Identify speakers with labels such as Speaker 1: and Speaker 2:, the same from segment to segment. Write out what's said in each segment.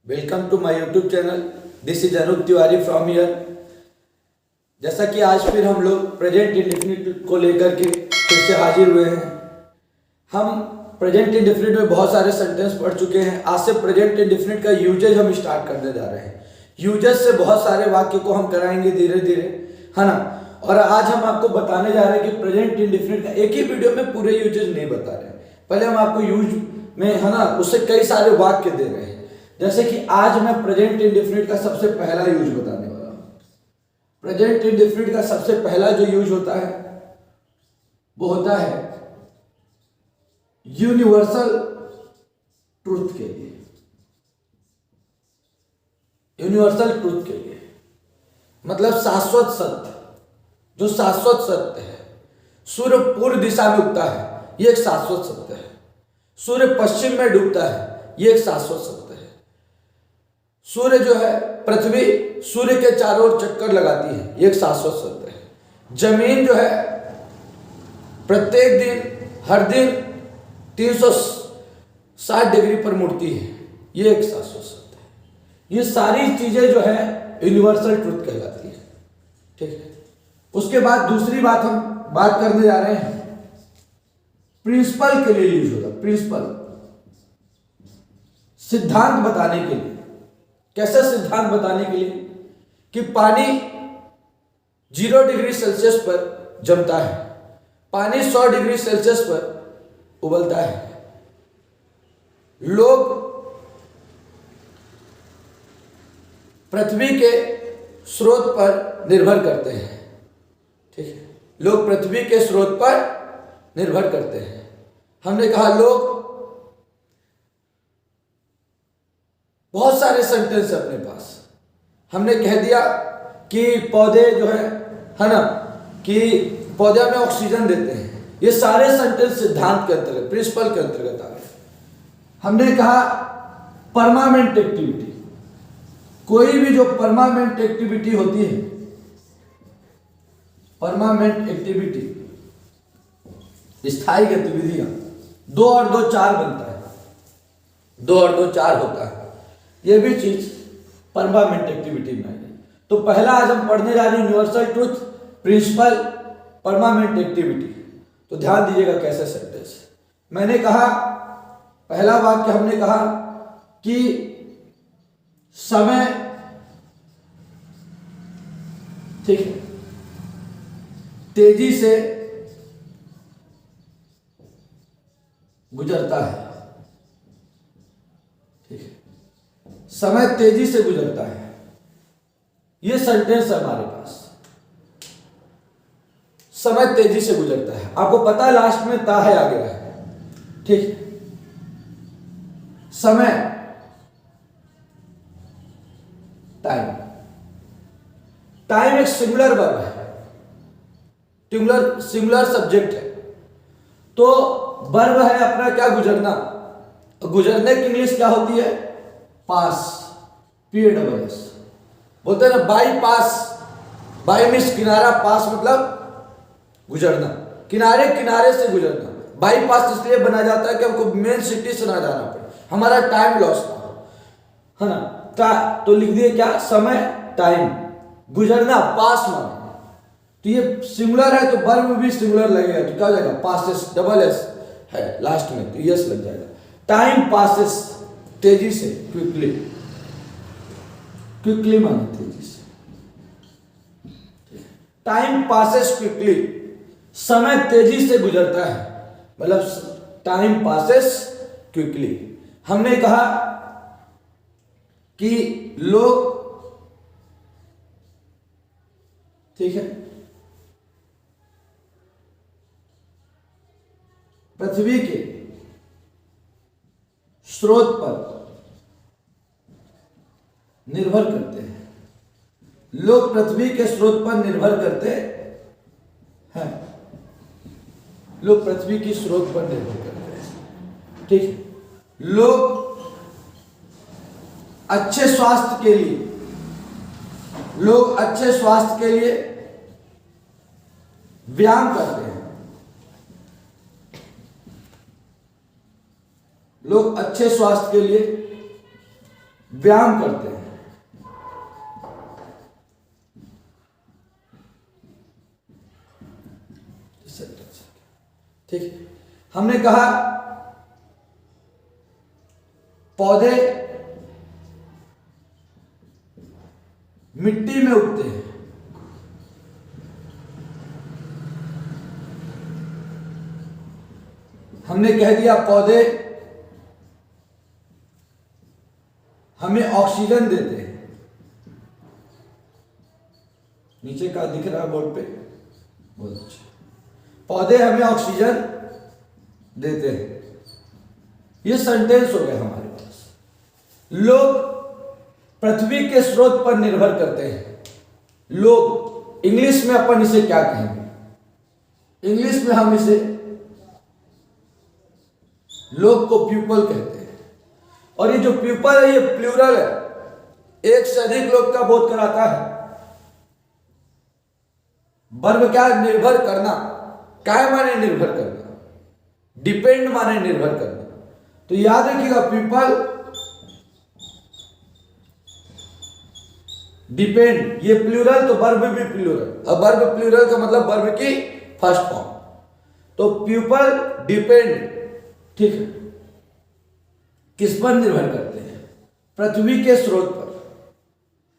Speaker 1: Welcome to my YouTube channel. This is Anoop Tiwari from here. जैसा कि आज फिर हम लोग प्रेजेंट इंडेफिनिट को लेकर के फिर से हाजिर हुए हैं। हम प्रेजेंट इंडेफिनिट में बहुत सारे सेंटेंस पढ़ चुके हैं। आज से प्रेजेंट इंडेफिनिट का यूजेज हम स्टार्ट करने जा रहे हैं। यूजेज से बहुत सारे वाक्य को हम कराएंगे धीरे धीरे, है ना। और आज हम आपको बताने जा रहे हैं कि प्रेजेंट इंडेफिनिट का एक ही वीडियो में पूरे यूजेज नहीं बता रहे हैं। पहले हम आपको यूज में, है ना, उससे कई सारे वाक्य दे रहे हैं। जैसे कि आज मैं प्रेजेंट इंडेफिनिट का सबसे पहला यूज बताने वाला हूं। प्रेजेंट इंडेफिनिट का सबसे पहला जो यूज होता है वो होता है यूनिवर्सल ट्रूथ के लिए। यूनिवर्सल ट्रूथ के लिए मतलब शाश्वत सत्य, जो शाश्वत सत्य है। सूर्य पूर्व दिशा में उगता है, यह एक शाश्वत सत्य है। सूर्य पश्चिम में डूबता है, यह एक शाश्वत सत्य है। सूर्य जो है, पृथ्वी सूर्य के चारों ओर चक्कर लगाती है, यह एक शाश्वत सत्य है। जमीन जो है प्रत्येक दिन, हर दिन 360 डिग्री पर मुड़ती है, यह एक शाश्वत सत्य है। ये सारी चीजें जो है यूनिवर्सल ट्रुथ कहलाती है, ठीक है। उसके बाद दूसरी बात हम बात करने जा रहे हैं, प्रिंसिपल के लिए यूज होगा। प्रिंसिपल सिद्धांत बताने के लिए। कैसे सिद्धांत बताने के लिए? कि पानी 0 डिग्री सेल्सियस पर जमता है, पानी 100 डिग्री सेल्सियस पर उबलता है। लोग पृथ्वी के स्रोत पर निर्भर करते हैं, ठीक है। लोग पृथ्वी के स्रोत पर निर्भर करते हैं। हमने कहा लोग, बहुत सारे सेंटेंस है अपने पास। हमने कह दिया कि पौधे जो है ना, कि पौधे में ऑक्सीजन देते हैं। ये सारे सेंटेंस सिद्धांत के अंतर्गत, प्रिंसिपल के अंतर्गत आ गए। हमने कहा परमानेंट एक्टिविटी, कोई भी जो परमानेंट एक्टिविटी होती है, परमानेंट एक्टिविटी, स्थायी गतिविधियां, 2 और 2 4 बनता है, 2 और 2 4 होता है। यह भी चीज परमानेंट एक्टिविटी में है। तो पहला आज हम पढ़ने जा रहे हैं universal truth, principle, permanent activity. तो ध्यान दीजिएगा कैसे सेंटेंस। मैंने कहा, पहला वाक्य हमने कहा कि समय, ठीक है, तेजी से गुजरता है, ठीक है। समय तेजी से गुजरता है, यह सेंटेंस है हमारे पास। समय तेजी से गुजरता है, आपको पता है लास्ट में ता है आ गया है, ठीक है। समय, टाइम, टाइम एक सिंगुलर वर्ब है, सिंगुलर सब्जेक्ट है। तो वर्ब है अपना क्या, गुजरना। गुजरने की इंग्लिश क्या होती है? पास, PASS बोलते हैं ना, बाई पास। बाई मीन्स किनारा, पास मतलब गुजरना, किनारे किनारे से गुजरना। बाई पास इसलिए बना जाता है कि हमको मेन सिटी से ना जाना पड़े, हमारा टाइम लॉस ना हो, है ना। तो लिख दिए क्या, समय, टाइम, गुजरना, पास माने। तो ये सिंगुलर है तो वर्ब भी सिंगुलर लगेगा, तो क्या हो जाएगा, पासेस, डबल एस है लास्ट में, तो यस लग जाएगा। टाइम पासेस, तेजी से, क्विकली, क्विकली माने तेजी से। टाइम पासेस क्विकली, समय तेजी से गुजरता है, मतलब टाइम पासेस क्विकली। हमने कहा कि लोग, ठीक है, पृथ्वी के स्रोत पर निर्भर करते हैं। लोग पृथ्वी के स्रोत पर निर्भर करते हैं, लोग पृथ्वी के स्रोत पर निर्भर करते हैं, ठीक है। लोग अच्छे स्वास्थ्य के लिए, लोग अच्छे स्वास्थ्य के लिए व्यायाम करते हैं। लोग अच्छे स्वास्थ्य के लिए व्यायाम करते हैं। ठीक है, हमने कहा पौधे मिट्टी में उगते हैं। हमने कह दिया पौधे हमें ऑक्सीजन देते हैं। नीचे का दिख रहा है बोर्ड पे, बहुत अच्छा। पौधे हमें ऑक्सीजन देते हैं। ये सेंटेंस हो गया हमारे पास। लोग पृथ्वी के स्रोत पर निर्भर करते हैं। लोग, इंग्लिश में अपन इसे क्या कहेंगे? इंग्लिश में हम इसे, लोग को पीपल कहते हैं। और ये जो पीपल है ये प्लूरल है, एक से अधिक लोग का बोध कराता है। वर्ब क्या? निर्भर करना। काय माने निर्भर करना, डिपेंड माने निर्भर करना। तो याद रखिएगा पीपल, डिपेंड, ये प्लूरल तो वर्ब भी प्लूरल। अब वर्ब प्लूरल का मतलब वर्ब की फर्स्ट फॉर्म। तो पीपल डिपेंड, ठीक है, किस पर निर्भर करते हैं? पृथ्वी के स्रोत पर।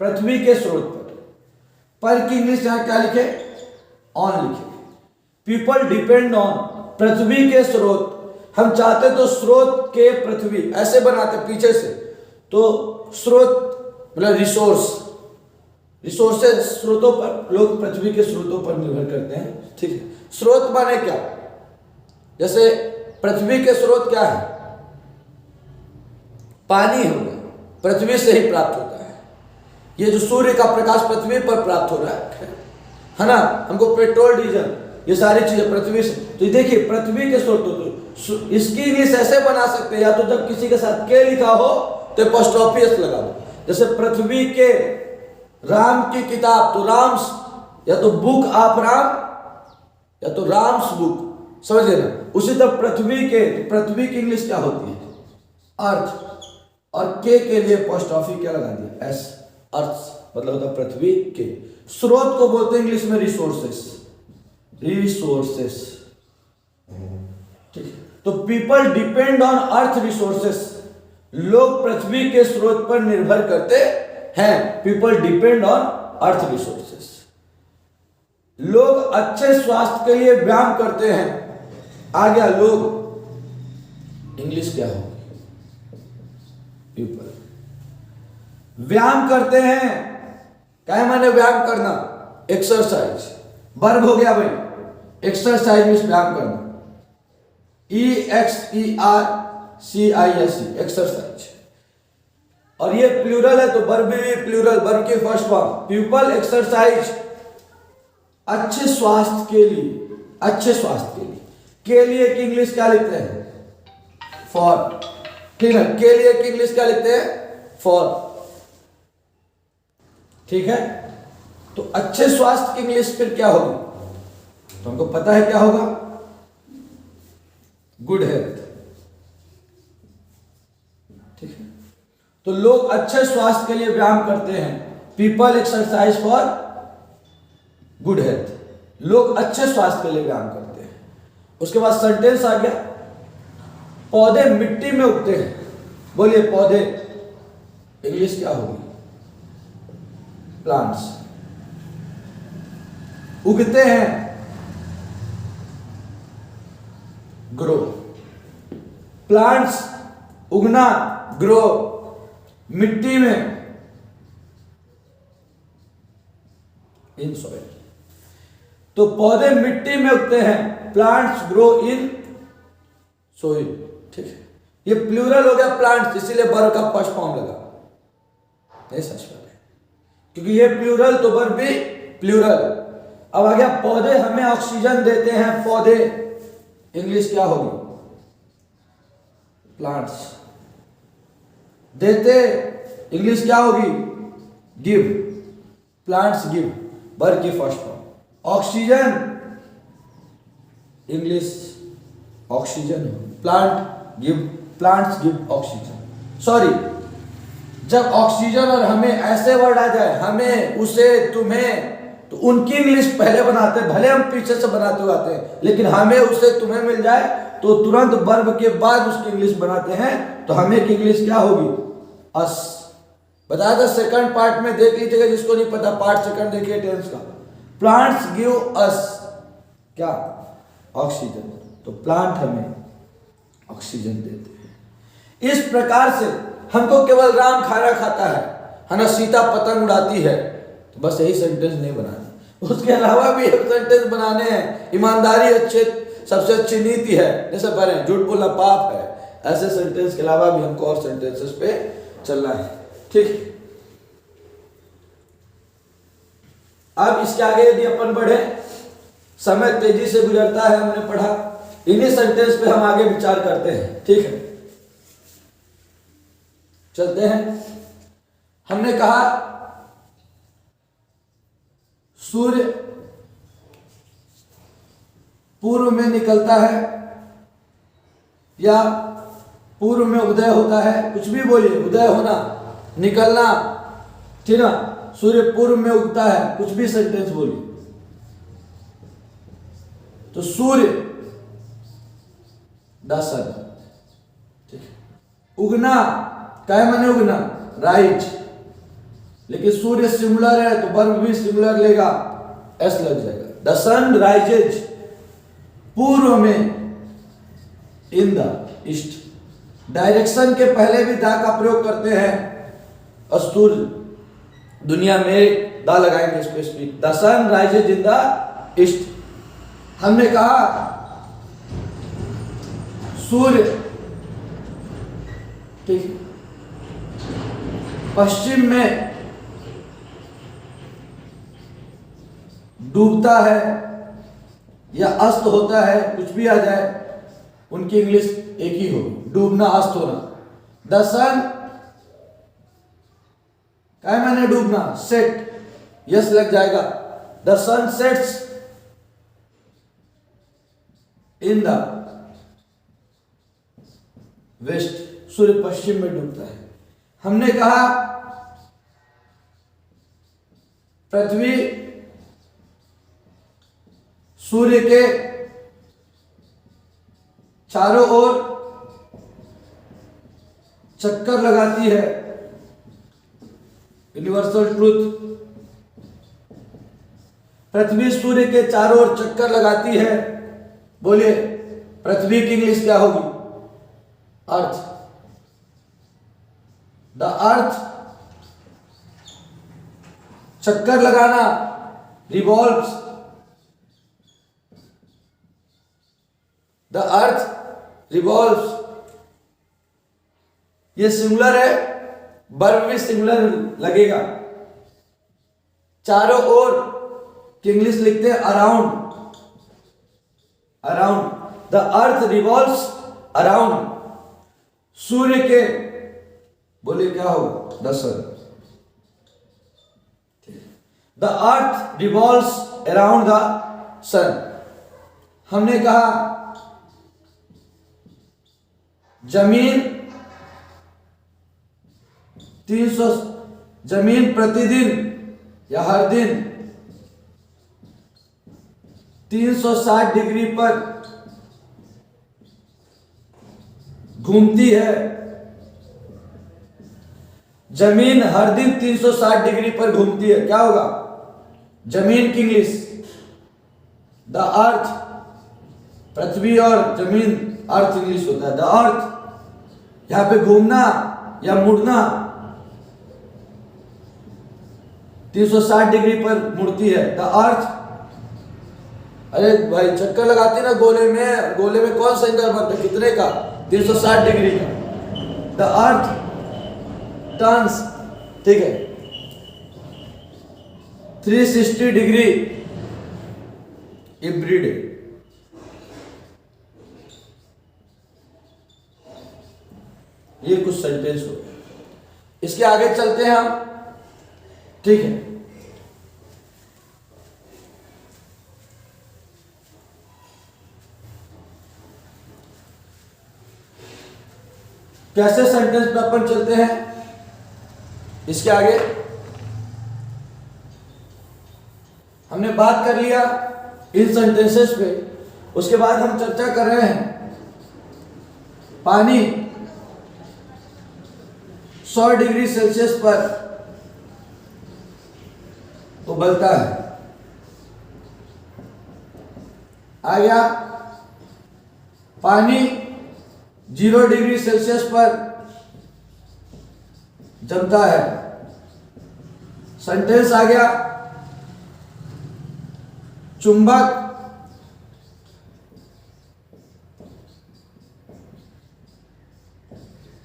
Speaker 1: पृथ्वी के स्रोत पर की इंग्लिश यहां क्या लिखे? ऑन लिखे। पीपल डिपेंड ऑन, पृथ्वी के स्रोत। हम चाहते तो स्रोत के पृथ्वी ऐसे बनाते पीछे से, तो स्रोत मतलब रिसोर्स, रिसोर्सेज, स्रोतों पर। लोग पृथ्वी के स्रोतों पर निर्भर करते हैं। ठीक है, स्रोत माने क्या? जैसे पृथ्वी के स्रोत क्या है? पानी हो गया, पृथ्वी से ही प्राप्त होता है। ये जो सूर्य का प्रकाश पृथ्वी पर प्राप्त हो रहा है ना। हमको पेट्रोल, डीजल, ये सारी चीजें पृथ्वी से। तो देखिए पृथ्वी के स्रोत, तो इसकी इंग्लिश ऐसे बना सकते हैं, या तो जब किसी के साथ के लिखा हो तो अपोस्ट्रोफी लगा दो। जैसे पृथ्वी के राम की किताब, तो राम्स, या तो बुक ऑफ राम, या तो राम्स बुक, समझे ना। उसी तरह पृथ्वी के, तो पृथ्वी की इंग्लिश क्या होती है? अर्थ। और के लिए अपोस्ट्रोफी क्या लगा दिया? एस, अर्थ मतलब होता पृथ्वी के। स्रोत को बोलते हैं इंग्लिश में रिसोर्सेस, रिसोर्सेस। ठीक है, तो people depend on earth resources. लोग पृथ्वी के स्रोत पर निर्भर करते हैं। People depend on earth resources. लोग अच्छे स्वास्थ्य के लिए व्यायाम करते हैं। आ गया लोग, इंग्लिश क्या होगी? पीपल। व्यायाम करते हैं, क्या माने व्यायाम करना? एक्सरसाइज। वर्ब हो गया भाई, एक्सरसाइज में व्यायाम करना। EXERCISE, exercise. और ये प्लूरल है तो वर्ब भी प्लूरल, वर्ब की फर्स्ट फॉर्म। पीपल एक्सरसाइज, अच्छे स्वास्थ्य के लिए, अच्छे स्वास्थ्य के लिए। के लिए की इंग्लिश क्या लिखते हैं? फॉर। ठीक है, के लिए की इंग्लिश क्या लिखते हैं? फॉर। ठीक है, तो अच्छे स्वास्थ्य की इंग्लिश फिर क्या होगी? तो हमको पता है क्या होगा? Good health. ठीक है, तो लोग अच्छे स्वास्थ्य के लिए व्यायाम करते हैं। People exercise for good health. लोग अच्छे स्वास्थ्य के लिए व्यायाम करते हैं। उसके बाद सेंटेंस आ गया, पौधे मिट्टी में उगते हैं। बोलिए पौधे, इंग्लिश क्या होगी? प्लांट्स। उगते हैं, ग्रो। प्लांट्स उगना, ग्रो, मिट्टी में, इन सॉइल। तो पौधे मिट्टी में उगते हैं, प्लांट्स ग्रो इन सोइल। ठीक है, ये प्लूरल हो गया प्लांट्स, इसीलिए वर्ब का फर्स्ट फॉर्म लगा। नहीं सच बात है, क्योंकि ये प्लूरल तो वर्ब भी प्लूरल। अब आ गया पौधे हमें ऑक्सीजन देते हैं। पौधे, इंग्लिश क्या होगी? प्लांट्स। देते, इंग्लिश क्या होगी? गिव। प्लांट्स गिव, वर्ब की first form. Oxygen, English oxygen. Plant give, plants give oxygen. Sorry, जब ऑक्सीजन और हमें ऐसे वर्ड आ जाए, हमें, उसे, तुम्हें, तो उनकी इंग्लिश पहले बनाते हैं, भले हम पीछे से बनाते हुए आते हैं, लेकिन हमें, उसे, तुम्हें मिल जाए तो तुरंत वर्ब के बाद उसकी इंग्लिश बनाते हैं। तो हमें की इंग्लिश क्या होगी? अस। बताया था सेकंड पार्ट में, देख लीजिएगा जिसको नहीं पता, पार्ट सेकंड देखिए टेंस का। प्लांट्स गिव अस क्या? ऑक्सीजन। तो प्लांट हमें ऑक्सीजन देते हैं। इस प्रकार से हमको केवल राम खाना खाता है ना, सीता पतंग उड़ाती है, तो बस यही सेंटेंस नहीं बनाना, उसके अलावा भी एक सेंटेंस बनाने हैं। ईमानदारी सबसे अच्छी नीति है, जैसे पढ़े झूठ बोलना पाप है, ऐसे सेंटेंस के अलावा भी हमको और सेंटेंसेस पे चलना है। ठीक, अब इसके आगे यदि अपन बढ़े, समय तेजी से गुजरता है, हमने पढ़ा, इन्हीं सेंटेंस पे हम आगे विचार करते हैं। ठीक है, चलते हैं। हमने कहा सूर्य पूर्व में निकलता है या पूर्व में उदय होता है, कुछ भी बोलिए, उदय होना, निकलना, ठीक ना। सूर्य पूर्व में उगता है, कुछ भी सेंटेंस बोलिए। तो सूर्य द सन, ठीक है। उगना, क्या माने उगना? राइज। लेकिन सूर्य सिंगुलर है तो वर्ब भी सिंगुलर लेगा, एस लग जाएगा। द सन राइजेज पूर्व में, इन द ईस्ट। डायरेक्शन के पहले भी दा का प्रयोग करते हैं, अस्तूर दुनिया में दा लगाएंगे specific. The sun rises in the east. हमने कहा सूर्य, ठीक, पश्चिम में डूबता है या अस्त होता है, कुछ भी आ जाए, उनकी इंग्लिश एक ही हो, डूबना, अस्त होना। द सन, क्या मैंने डूबना? सेट, यस लग जाएगा। The sun sets in the west, सूर्य पश्चिम में डूबता है। हमने कहा पृथ्वी सूर्य के चारों ओर चक्कर लगाती है, यूनिवर्सल ट्रूथ। पृथ्वी सूर्य के चारों ओर चक्कर लगाती है, बोलिए पृथ्वी की इंग्लिश क्या होगी? अर्थ। द अर्थ, चक्कर लगाना, रिवॉल्व्स। द अर्थ रिवॉल्व्स, ये सिंगुलर है, वर्ब भी सिंगुलर लगेगा। चारों ओर की इंग्लिश लिखते हैं around, around. The earth revolves around सूर्य के, बोलिए क्या होगा? The sun. The earth revolves around the sun. हमने कहा जमीन 300, जमीन प्रतिदिन या हर दिन 360 डिग्री पर घूमती है। जमीन हर दिन 360 डिग्री पर घूमती है, क्या होगा? जमीन की इंग्लिश। द अर्थ, पृथ्वी और जमीन, अर्थ इंग्लिश होता है। द अर्थ, यहां पे घूमना या मुड़ना, 360 डिग्री पर मुड़ती है। द अर्थ, अरे भाई चक्कर लगाती ना गोले में, गोले में कौन सा एंगल बनता है, कितने का? 360 डिग्री का। द अर्थ टर्न्स, ठीक है, 360 डिग्री एवरी डे। ये कुछ सेंटेंस हो गए। इसके आगे चलते हैं हम, ठीक है। कैसे सेंटेंस पे अपन चलते हैं? इसके आगे हमने बात कर लिया इन सेंटेंसेस पे। उसके बाद हम चर्चा कर रहे हैं पानी 100 डिग्री सेल्सियस पर उबलता है। आ गया पानी 0 डिग्री सेल्सियस पर जमता है। सेंटेंस आ गया चुंबक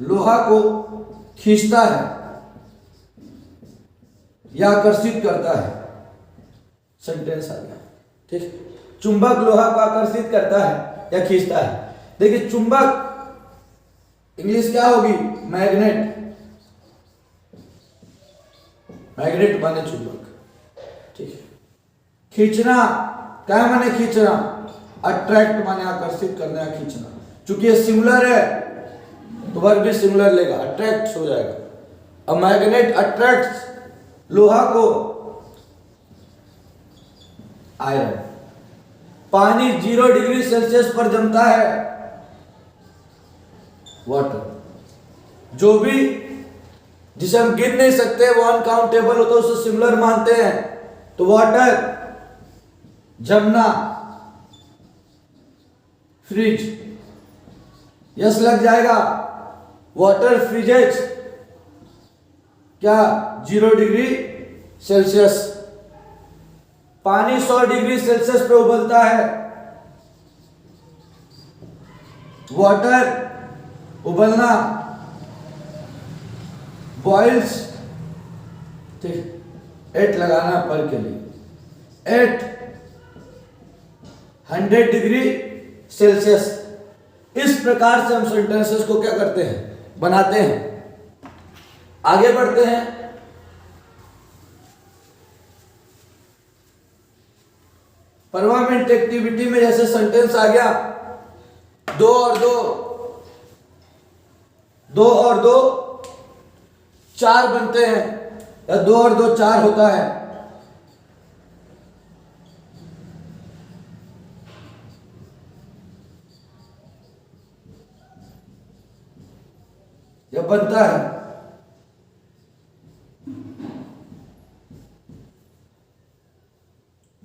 Speaker 1: लोहा को खींचता है या आकर्षित करता है। सेंटेंस आ गया, ठीक है। चुंबक लोहा को आकर्षित करता है या खींचता है। देखिए चुंबक इंग्लिश क्या होगी? मैग्नेट। मैग्नेट माने चुंबक, ठीक है। खींचना क्या माने? खींचना। अट्रैक्ट माने आकर्षित करना या खींचना। चूंकि ये सिमिलर है तो वर्ब भी सिमिलर लेगा, अट्रैक्ट हो जाएगा। अ मैग्नेट अट्रैक्ट्स लोहा को आयरन। पानी 0 डिग्री सेल्सियस पर जमता है वाटर। जो भी जिसे हम गिन नहीं सकते वो अनकाउंटेबल होता है उसे सिमिलर मानते हैं। तो वाटर जमना, फ्रिज यस लग जाएगा। वाटर फ्रीजेज क्या? 0 डिग्री सेल्सियस। पानी 100 डिग्री सेल्सियस पे उबलता है। वाटर उबलना, बॉइल्स, ठीक। 8 लगाना पर के लिए। 8 100 डिग्री सेल्सियस। इस प्रकार से हम सेंटेंसेस को क्या करते हैं? बनाते हैं। आगे बढ़ते हैं। परमानेंट एक्टिविटी में जैसे सेंटेंस आ गया 2 और 2, 2 और 2 4 बनते हैं, या 2 और 2 4 होता है। यह बनता है।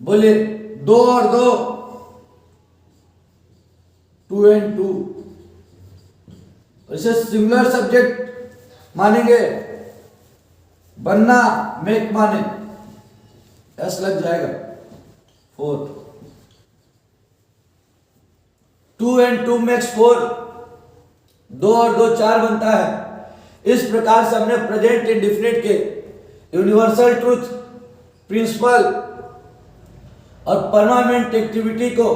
Speaker 1: बोले 2 और 2 2 and 2। इसे सिमिलर सब्जेक्ट मानेंगे। बनना मेक माने एस लग जाएगा। 4 2 and 2 makes 4। 2 और 2 4 बनता है। इस प्रकार से हमने प्रेजेंट इंडेफिनिट के यूनिवर्सल ट्रूथ, प्रिंसिपल और परमानेंट एक्टिविटी को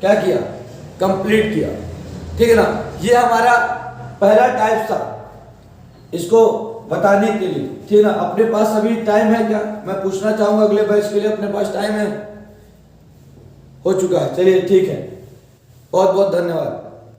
Speaker 1: क्या किया? कंप्लीट किया, ठीक है ना। ये हमारा पहला टाइप था इसको बताने के लिए, ठीक है ना। अपने पास अभी टाइम है क्या? मैं पूछना चाहूंगा अगले बैच के लिए अपने पास टाइम है? हो चुका है, चलिए ठीक है। बहुत बहुत धन्यवाद।